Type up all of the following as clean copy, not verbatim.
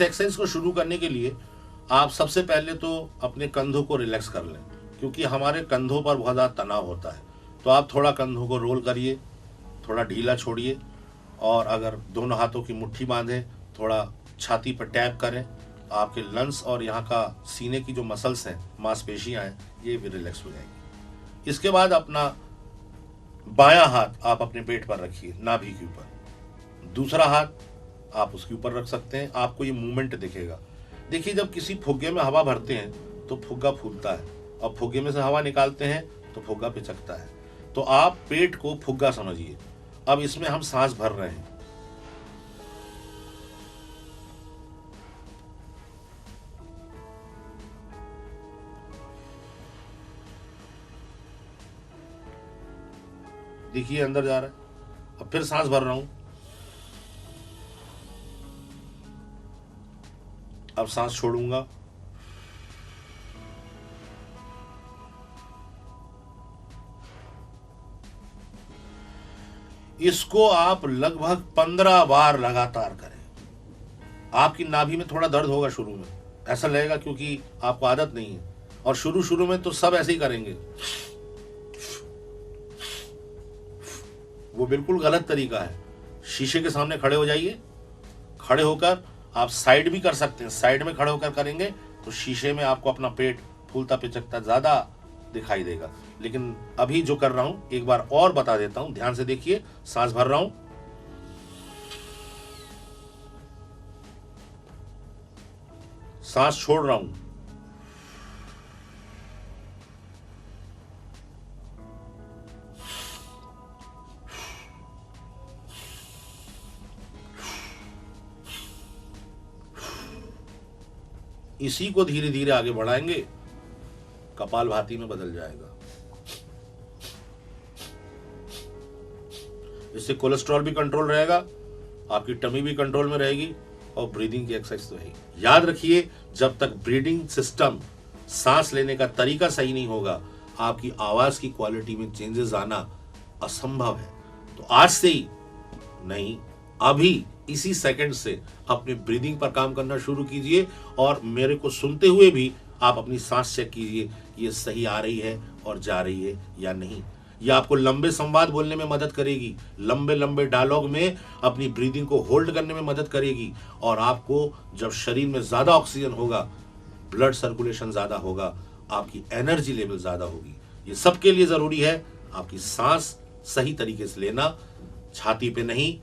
Exercise को शुरू करने के लिए आप सबसे पहले तो अपने कंधों को रिलैक्स कर लें, क्योंकि हमारे कंधों पर बहुत ज़्यादा तनाव होता है। तो आप थोड़ा कंधों को रोल करिए, थोड़ा ढीला छोड़िए, और अगर दोनों हाथों की मुट्ठी बांधें, थोड़ा छाती पर टैप करें, आपके लंग्स और यहाँ का सीने की जो मसल्स हैं, मांसपेशियाँ हैं, ये भी रिलैक्स हो जाएंगी। इसके बाद अपना बायां हाथ आप अपने पेट पर रखिए, नाभि के ऊपर, दूसरा हाथ आप उसके ऊपर रख सकते हैं। आपको ये मूवमेंट दिखेगा। देखिए, जब किसी फुग्गे में हवा भरते हैं तो फुग्गा फूलता है, और फुग्गे में से हवा निकालते हैं तो फुग्गा पिचकता है। तो आप पेट को फुग्गा समझिए। अब इसमें हम सांस भर रहे हैं। देखिए अंदर जा रहा है। अब फिर सांस भर रहा हूं। अब सांस छोड़ूंगा। इसको आप लगभग 15 बार लगातार करें। आपकी नाभि में थोड़ा दर्द होगा शुरू में, ऐसा लगेगा, क्योंकि आपको आदत नहीं है। और शुरू में तो सब ऐसे ही करेंगे। वो बिल्कुल गलत तरीका है। शीशे के सामने खड़े हो जाइए। खड़े होकर आप साइड भी कर सकते हैं। साइड में खड़े होकर करेंगे तो शीशे में आपको अपना पेट फूलता पिचकता ज्यादा दिखाई देगा। लेकिन अभी जो कर रहा हूं, एक बार और बता देता हूं, ध्यान से देखिए। सांस भर रहा हूं, सांस छोड़ रहा हूं, इसी को धीरे धीरे आगे बढ़ाएंगे, कपालभाति में बदल जाएगा। इससे कोलेस्ट्रॉल भी कंट्रोल रहेगा, आपकी टमी भी कंट्रोल में रहेगी, और ब्रीदिंग की एक्सरसाइज तो है ही। याद रखिए, जब तक ब्रीदिंग सिस्टम, सांस लेने का तरीका सही नहीं होगा, आपकी आवाज की क्वालिटी में चेंजेस आना असंभव है। तो आज से ही नहीं, अभी इसी सेकंड से अपने ब्रीदिंग पर काम करना शुरू कीजिए, और मेरे को सुनते हुए भी आप अपनी सांस चेक कीजिए, ये सही आ रही है और जा रही है या नहीं। ये आपको लंबे संवाद बोलने में मदद करेगी, लंबे लंबे डायलॉग में अपनी ब्रीदिंग को होल्ड करने में मदद करेगी। और आपको जब शरीर में ज्यादा ऑक्सीजन होगा, ब्लड सर्कुलेशन ज्यादा होगा, आपकी एनर्जी लेवल ज्यादा होगी। ये सबके लिए जरूरी है आपकी सांस सही तरीके से लेना, छाती पे नहीं,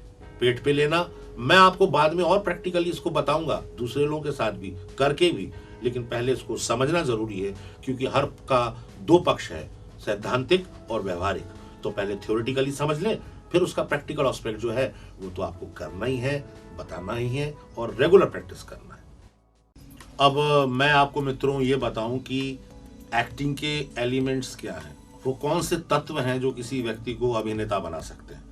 पेट पे लेना। मैं आपको बाद में और प्रैक्टिकली इसको बताऊंगा, दूसरे लोगों के साथ भी करके भी, लेकिन पहले इसको समझना जरूरी है, क्योंकि हर का दो पक्ष है, सैद्धांतिक और व्यवहारिक। तो पहले थ्योरेटिकली समझ लें, फिर उसका प्रैक्टिकल एस्पेक्ट जो है वो तो आपको करना ही है, बताना ही है, और रेगुलर प्रैक्टिस करना है। अब मैं आपको मित्रों ये बताऊं कि एक्टिंग के एलिमेंट्स क्या हैं, वो कौन से तत्व हैं जो किसी व्यक्ति को अभिनेता बना सकते हैं।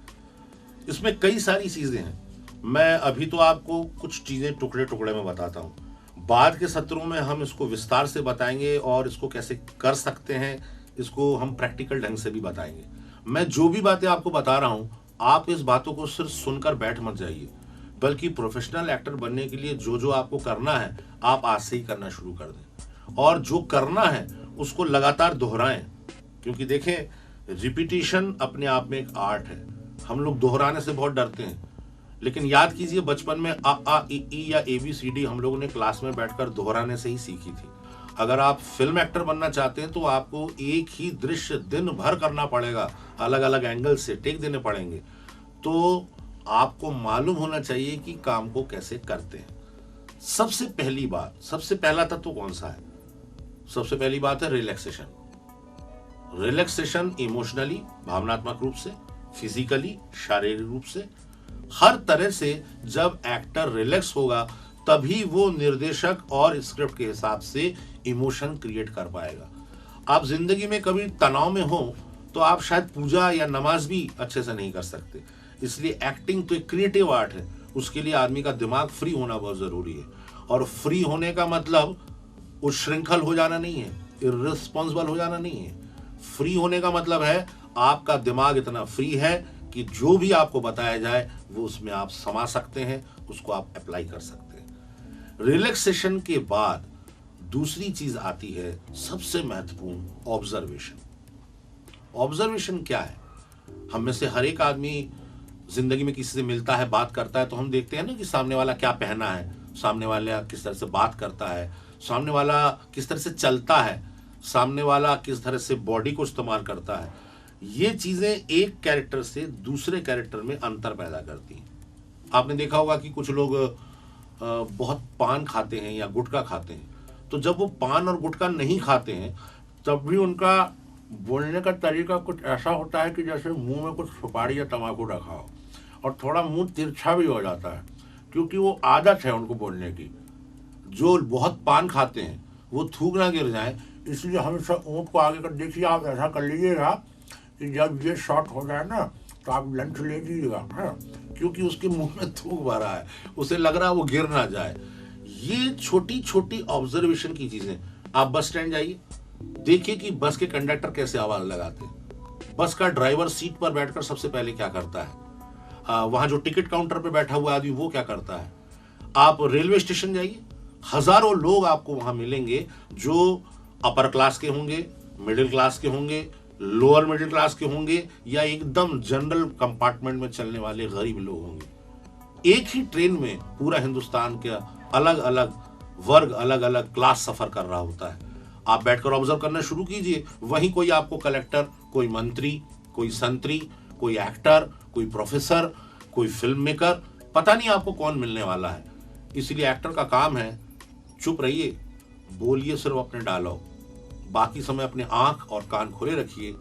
इसमें कई सारी चीजें हैं। मैं अभी तो आपको कुछ चीजें टुकड़े टुकड़े में बताता हूँ, बाद के सत्रों में हम इसको विस्तार से बताएंगे, और इसको कैसे कर सकते हैं इसको हम प्रैक्टिकल ढंग से भी बताएंगे। मैं जो भी बातें आपको बता रहा हूं, आप इस बातों को सिर्फ सुनकर बैठ मत जाइए, बल्कि प्रोफेशनल एक्टर बनने के लिए जो जो आपको करना है, आप आज से ही करना शुरू कर दें, और जो करना है उसको लगातार दोहराएं। क्योंकि देखें, रिपीटिशन अपने आप में एक आर्ट है। हम लोग दोहराने से बहुत डरते हैं, लेकिन याद कीजिए, बचपन में आ ई ई या ABCD हम लोगों ने क्लास में बैठकर दोहराने से ही सीखी थी। अगर आप फिल्म एक्टर बनना चाहते हैं तो आपको एक ही दृश्य दिन भर करना पड़ेगा, अलग अलग एंगल से टेक देने पड़ेंगे। तो आपको मालूम होना चाहिए कि काम को कैसे करते हैं। सबसे पहली बात, सबसे पहला तत्व कौन सा है? सबसे पहली बात है रिलैक्सेशन। रिलैक्सेशन इमोशनली, भावनात्मक रूप से, फिजिकली, शारीरिक रूप से, हर तरह से जब एक्टर रिलैक्स होगा तभी वो निर्देशक और स्क्रिप्ट के हिसाब से इमोशन क्रिएट कर पाएगा। आप जिंदगी में कभी तनाव में हो तो आप शायद पूजा या नमाज भी अच्छे से नहीं कर सकते। इसलिए एक्टिंग तो एक क्रिएटिव आर्ट है, उसके लिए आदमी का दिमाग फ्री होना बहुत जरूरी है। और फ्री होने का मतलब उच्छृंखल हो जाना नहीं है, इर्रिस्पॉन्सिबल हो जाना नहीं है। फ्री होने का मतलब है आपका दिमाग इतना फ्री है कि जो भी आपको बताया जाए वो उसमें आप समा सकते हैं, उसको आप अप्लाई कर सकते हैं। रिलैक्सेशन के बाद दूसरी चीज आती है सबसे महत्वपूर्ण, ऑब्जर्वेशन। ऑब्जर्वेशन क्या है? हम में से हर एक आदमी जिंदगी में किसी से मिलता है, बात करता है, तो हम देखते हैं ना कि सामने वाला क्या पहना है, सामने वाला किस तरह से बात करता है, सामने वाला किस तरह से चलता है, सामने वाला किस तरह से बॉडी को इस्तेमाल करता है। ये चीजें एक कैरेक्टर से दूसरे कैरेक्टर में अंतर पैदा करती हैं। आपने देखा होगा कि कुछ लोग बहुत पान खाते हैं या गुटखा खाते हैं, तो जब वो पान और गुटखा नहीं खाते हैं तब भी उनका बोलने का तरीका कुछ ऐसा होता है कि जैसे मुंह में कुछ सुपारी या तंबाकू रखा हो, और थोड़ा मुंह तिरछा भी हो जाता है, क्योंकि वो आदत है उनको बोलने की। जो बहुत पान खाते हैं वो थूक ना गिर जाए, इसलिए हमेशा ऊँट को आगे कर, देखिए आप ऐसा कर लीजिएगा कि जब ये शॉर्ट हो जाए ना तो आप लंच ले लीजिएगा, है, क्योंकि उसके मुंह में थूक भरा है, उसे लग रहा है वो गिर ना जाए। ये छोटी छोटी ऑब्जर्वेशन की चीजें। आप बस स्टैंड जाइए, देखिए कि बस के कंडक्टर कैसे आवाज लगाते हैं, बस का ड्राइवर सीट पर बैठकर सबसे पहले क्या करता है, वहां जो टिकट काउंटर पर बैठा हुआ आदमी वो क्या करता है। आप रेलवे स्टेशन जाइए, हजारों लोग आपको वहां मिलेंगे जो अपर क्लास के होंगे, मिडिल क्लास के होंगे, लोअर मिडिल क्लास के होंगे, या एकदम जनरल कंपार्टमेंट में चलने वाले गरीब लोग होंगे। एक ही ट्रेन में पूरा हिंदुस्तान के अलग अलग वर्ग, अलग अलग क्लास सफर कर रहा होता है। आप बैठकर ऑब्जर्व करना शुरू कीजिए, वहीं कोई आपको कलेक्टर, कोई मंत्री, कोई संतरी, कोई एक्टर, कोई प्रोफेसर, कोई फिल्म मेकर, पता नहीं आपको कौन मिलने वाला है। इसलिए एक्टर का काम है चुप रहिए, बोलिए सिर्फ अपने डायलॉग, बाकी समय अपने आंख और कान खुले रखिए,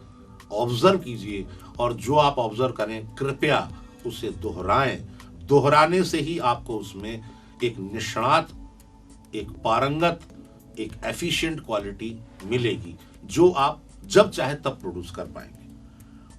ऑब्जर्व कीजिए, और जो आप ऑब्जर्व करें कृपया उसे दोहराएं। दोहराने से ही आपको उसमें एक निष्णात, एक पारंगत, एक एफिशिएंट क्वालिटी मिलेगी, जो आप जब चाहे तब प्रोड्यूस कर पाएंगे।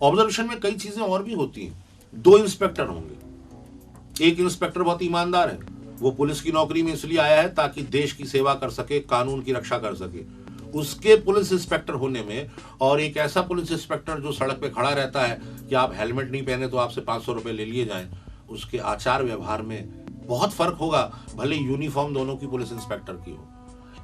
ऑब्जर्वेशन में कई चीजें और भी होती हैं। 2 इंस्पेक्टर होंगे, एक इंस्पेक्टर बहुत ईमानदार है, वो पुलिस की नौकरी में इसलिए आया है ताकि देश की सेवा कर सके, कानून की रक्षा कर सके। उसके पुलिस इंस्पेक्टर होने में और एक ऐसा पुलिस इंस्पेक्टर जो सड़क पे खड़ा रहता है कि आप हेलमेट नहीं पहने तो आपसे 500 रुपए ले लिए जाएं, उसके आचार व्यवहार में बहुत फर्क होगा, भले यूनिफॉर्म दोनों की पुलिस इंस्पेक्टर की हो।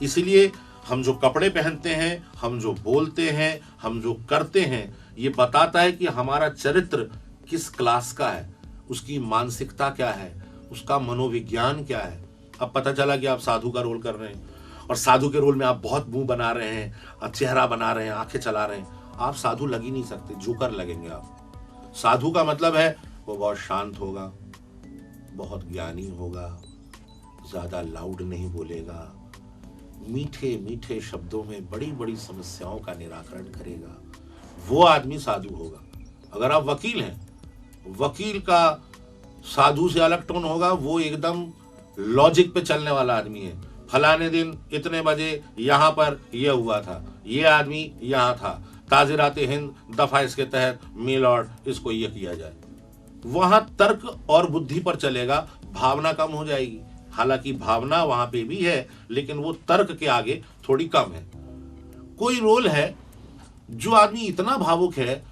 इसीलिए हम जो कपड़े पहनते हैं, हम जो बोलते हैं, हम जो करते हैं, ये बताता है कि हमारा चरित्र किस क्लास का है, उसकी मानसिकता क्या है, उसका मनोविज्ञान क्या है। अब पता चला कि आप साधु का रोल कर रहे हैं, और साधु के रोल में आप बहुत मुंह बना रहे हैं, चेहरा बना रहे हैं, आंखें चला रहे हैं, आप साधु लग ही नहीं सकते, जोकर लगेंगे आप। साधु का मतलब है वो बहुत शांत होगा, बहुत ज्ञानी होगा, ज्यादा लाउड नहीं बोलेगा, मीठे मीठे शब्दों में बड़ी बड़ी समस्याओं का निराकरण करेगा, वो आदमी साधु होगा। अगर आप वकील हैं, वकील का साधु से अलग टोन होगा, वो एकदम लॉजिक पे चलने वाला आदमी है। फलाने दिन इतने बजे यहां पर यह हुआ था, ये आदमी यहां था, ताज़िराते हिंद दफा इसके तहत मिलॉर्ड इसको यह किया जाए। वहां तर्क और बुद्धि पर चलेगा, भावना कम हो जाएगी। हालांकि भावना वहां पे भी है, लेकिन वो तर्क के आगे थोड़ी कम है। कोई रोल है जो आदमी इतना भावुक है,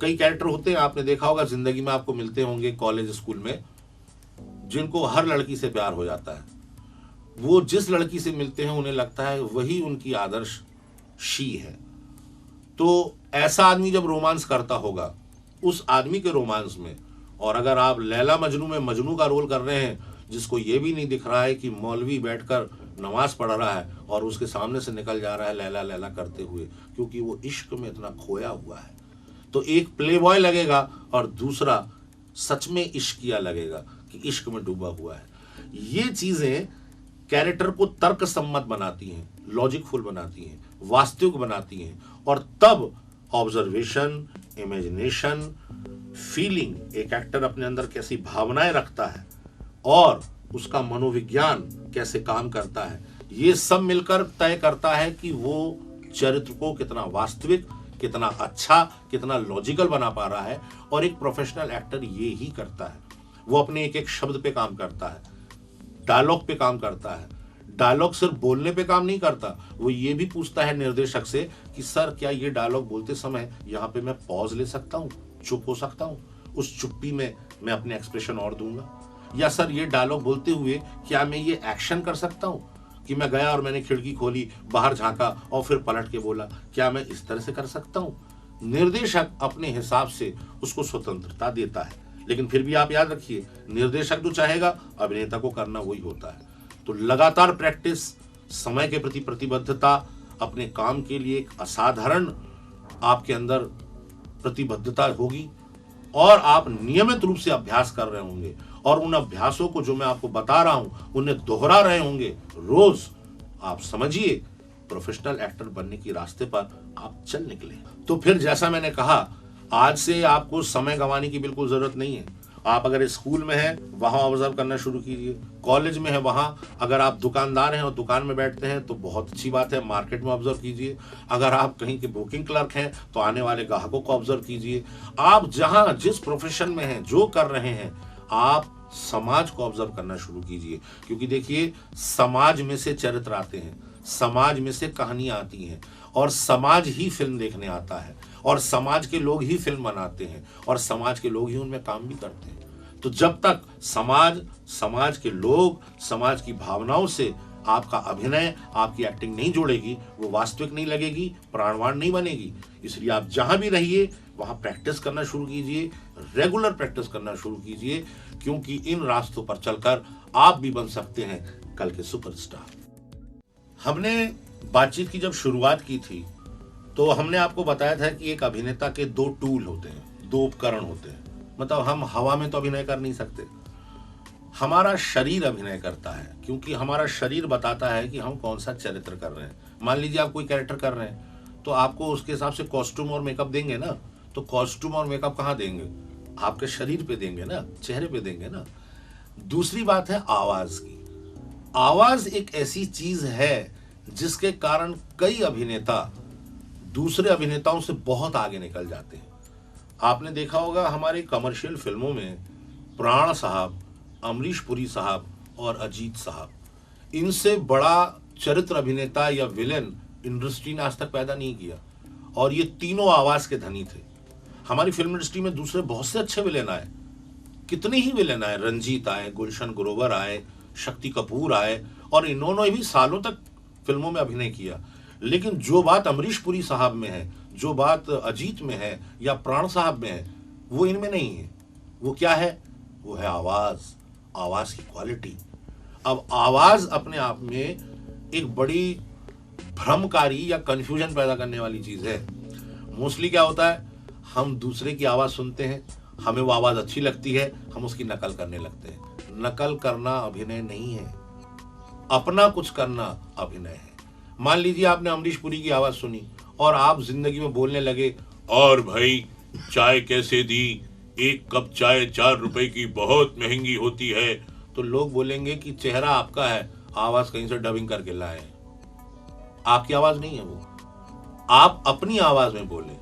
कई कैरेक्टर होते हैं, आपने देखा होगा जिंदगी में, आपको मिलते होंगे कॉलेज स्कूल में, जिनको हर लड़की से प्यार हो जाता है। वो जिस लड़की से मिलते हैं उन्हें लगता है वही उनकी आदर्श शी है। तो ऐसा आदमी जब रोमांस करता होगा, उस आदमी के रोमांस में, और अगर आप लैला मजनू में मजनू का रोल कर रहे हैं, जिसको ये भी नहीं दिख रहा है कि मौलवी बैठकर नमाज पढ़ रहा है और उसके सामने से निकल जा रहा है लैला लैला करते हुए, क्योंकि वो इश्क में इतना खोया हुआ है, तो एक प्ले बॉय लगेगा और दूसरा सच में इश्किया लगेगा कि इश्क में डूबा हुआ है। ये चीजें कैरेक्टर को तर्क सम्मत बनाती हैं, लॉजिकफुल बनाती हैं, वास्तविक बनाती हैं, और तब ऑब्जर्वेशन, इमेजिनेशन, फीलिंग, एक एक्टर अपने अंदर कैसी भावनाएं रखता है और उसका मनोविज्ञान कैसे काम करता है, ये सब मिलकर तय करता है कि वो चरित्र को कितना वास्तविक, कितना अच्छा, कितना लॉजिकल बना पा रहा है। और एक प्रोफेशनल एक्टर ये ही करता है, वो अपने एक एक शब्द पे काम करता है, डायलॉग पे काम करता है। डायलॉग सिर्फ बोलने पे काम नहीं करता, वो ये भी पूछता है निर्देशक से कि सर क्या ये डायलॉग बोलते समय यहाँ पे मैं पॉज ले सकता हूँ, चुप हो सकता हूँ, उस चुप्पी में मैं अपने एक्सप्रेशन और दूंगा, या सर ये डायलॉग बोलते हुए क्या मैं ये एक्शन कर सकता हूँ कि मैं गया और मैंने खिड़की खोली, बाहर झांका और फिर पलट के बोला, क्या मैं इस तरह से कर सकता हूँ? निर्देशक अपने हिसाब से उसको स्वतंत्रता देता है, लेकिन फिर भी आप याद रखिए, निर्देशक जो चाहेगा अभिनेता को करना वही होता है। तो लगातार प्रैक्टिस, समय के प्रति प्रतिबद्धता, अपने काम के लिए एक असाधारण आपके अंदर प्रतिबद्धता होगी और आप नियमित रूप से अभ्यास कर रहे होंगे और उन अभ्यासों को जो मैं आपको बता रहा हूं उन्हें दोहरा रहे होंगे रोज। आप समझिए प्रोफेशनल एक्टर बनने की रास्ते पर आप चल निकले। तो फिर जैसा मैंने कहा, आज से आपको समय गंवाने की बिल्कुल जरूरत नहीं है। आप अगर स्कूल में हैं वहां ऑब्जर्व करना शुरू कीजिए, कॉलेज में है वहां, अगर आप दुकानदार हैं और दुकान में बैठते हैं तो बहुत अच्छी बात है, मार्केट में ऑब्जर्व कीजिए। अगर आप कहीं के बुकिंग क्लर्क हैं तो आने वाले ग्राहकों को ऑब्जर्व कीजिए। आप जहां जिस प्रोफेशन में हैं, जो कर रहे हैं, आप समाज को ऑब्जर्व करना शुरू कीजिए, क्योंकि देखिए समाज में से चरित्र आते हैं, समाज में से कहानियां आती हैं और समाज ही फिल्म देखने आता है और समाज के लोग ही फिल्म बनाते हैं और समाज के लोग ही उनमें काम भी करते हैं। तो जब तक समाज के लोग, समाज की भावनाओं से आपका अभिनय, आपकी एक्टिंग नहीं जुड़ेगी, वो वास्तविक नहीं लगेगी, प्राणवान नहीं बनेगी। इसलिए आप जहां भी रहिए वहां प्रैक्टिस करना शुरू कीजिए, रेगुलर प्रैक्टिस करना शुरू कीजिए, क्योंकि इन रास्तों पर चलकर आप भी बन सकते हैं कल के सुपरस्टार। हमने बातचीत की जब शुरुआत की थी तो हमने आपको बताया था कि एक अभिनेता के दो टूल होते हैं, दो उपकरण होते हैं। मतलब हम हवा में तो अभिनय कर नहीं सकते, हमारा शरीर अभिनय करता है, क्योंकि हमारा शरीर बताता है कि हम कौन सा चरित्र कर रहे हैं। मान लीजिए आप कोई कैरेक्टर कर रहे हैं तो आपको उसके हिसाब से कॉस्ट्यूम और मेकअप देंगे ना, तो कॉस्ट्यूम और मेकअप कहाँ देंगे? आपके शरीर पे देंगे ना, चेहरे पे देंगे ना। दूसरी बात है आवाज की। आवाज एक ऐसी चीज है जिसके कारण कई अभिनेता दूसरे अभिनेताओं से बहुत आगे निकल जाते हैं। आपने देखा होगा हमारी कमर्शियल फिल्मों में प्राण साहब, अमरीश पुरी साहब और अजीत साहब, इनसे बड़ा चरित्र अभिनेता या विलेन इंडस्ट्री ने आज तक पैदा नहीं किया और ये तीनों आवाज के धनी थे। हमारी फिल्म इंडस्ट्री में दूसरे बहुत से अच्छे विलेन आए, कितने ही विलेन आए, रंजीत आए, गुलशन ग्रोवर आए, शक्ति कपूर आए और इन्होंने भी सालों तक फिल्मों में अभिनय किया। लेकिन जो बात अमरीश पुरी साहब में है, जो बात अजीत में है या प्राण साहब में है, वो इनमें नहीं है। वो क्या है? वो है आवाज, आवाज की क्वालिटी। अब आवाज अपने आप में एक बड़ी भ्रमकारी या कंफ्यूजन पैदा करने वाली चीज है। मोस्टली क्या होता है, हम दूसरे की आवाज सुनते हैं, हमें वो आवाज अच्छी लगती है, हम उसकी नकल करने लगते हैं। नकल करना अभिनय नहीं है, अपना कुछ करना अभिनय है। मान लीजिए आपने अमरीश पुरी की आवाज सुनी और आप जिंदगी में बोलने लगे, और भाई चाय कैसे दी, एक कप चाय 4 रुपए की बहुत महंगी होती है, तो लोग बोलेंगे कि चेहरा आपका है, आवाज कहीं से डबिंग करके लाए। आपकी आवाज नहीं है वो, आप अपनी आवाज में बोले।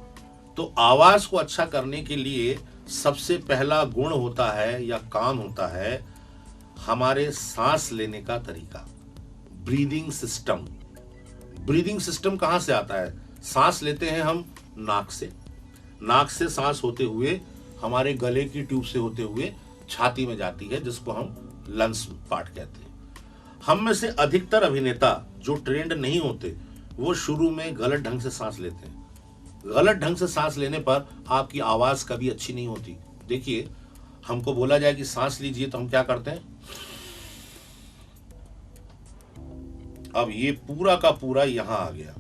तो आवाज को अच्छा करने के लिए सबसे पहला गुण होता है या काम होता है हमारे सांस लेने का तरीका, ब्रीदिंग सिस्टम। ब्रीदिंग सिस्टम कहां से आता है? सांस लेते हैं हम नाक से, नाक से सांस होते हुए हमारे गले की ट्यूब से होते हुए छाती में जाती है, जिसको हम लंग्स पार्ट कहते हैं। हम में से अधिकतर अभिनेता जो ट्रेंड नहीं होते वो शुरू में गलत ढंग से सांस लेते हैं। गलत ढंग से सांस लेने पर आपकी आवाज कभी अच्छी नहीं होती। देखिए, हमको बोला जाए कि सांस लीजिए तो हम क्या करते हैं? अब ये पूरा का पूरा यहां आ गया।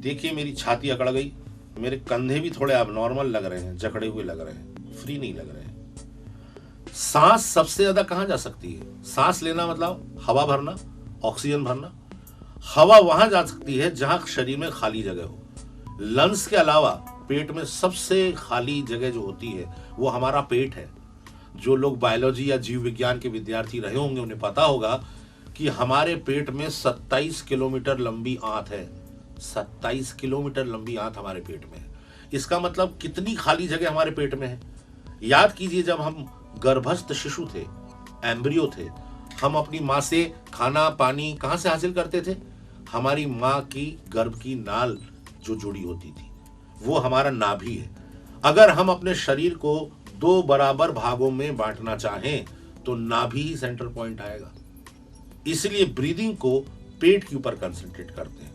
देखिए मेरी छाती अकड़ गई, मेरे कंधे भी थोड़े अब नॉर्मल लग रहे हैं, जकड़े हुए लग रहे हैं, फ्री नहीं लग रहे हैं। सांस सबसे ज्यादा कहां जा सकती है? सांस लेना मतलब हवा भरना, ऑक्सीजन भरना। हवा वहां जा सकती है जहां शरीर में खाली जगह हो। लंग्स के अलावा पेट में सबसे खाली जगह जो होती है वो हमारा पेट है। जो लोग बायोलॉजी या जीव विज्ञान के विद्यार्थी रहे होंगे उन्हें पता होगा कि हमारे पेट में 27 किलोमीटर लंबी आंत है। 27 किलोमीटर लंबी आंत हमारे पेट में है। इसका मतलब कितनी खाली जगह हमारे पेट में है। याद कीजिए, जब हम गर्भस्थ शिशु थे, एम्ब्रियो थे, हम अपनी माँ से खाना पानी कहाँ से हासिल करते थे? हमारी माँ की गर्भ की नाल जो जुड़ी होती थी वो हमारा नाभि है। अगर हम अपने शरीर को 2 बराबर भागों में बांटना चाहें तो नाभि ही सेंट्रल पॉइंट आएगा। इसलिए ब्रीदिंग को पेट के ऊपर कंसंट्रेट करते हैं।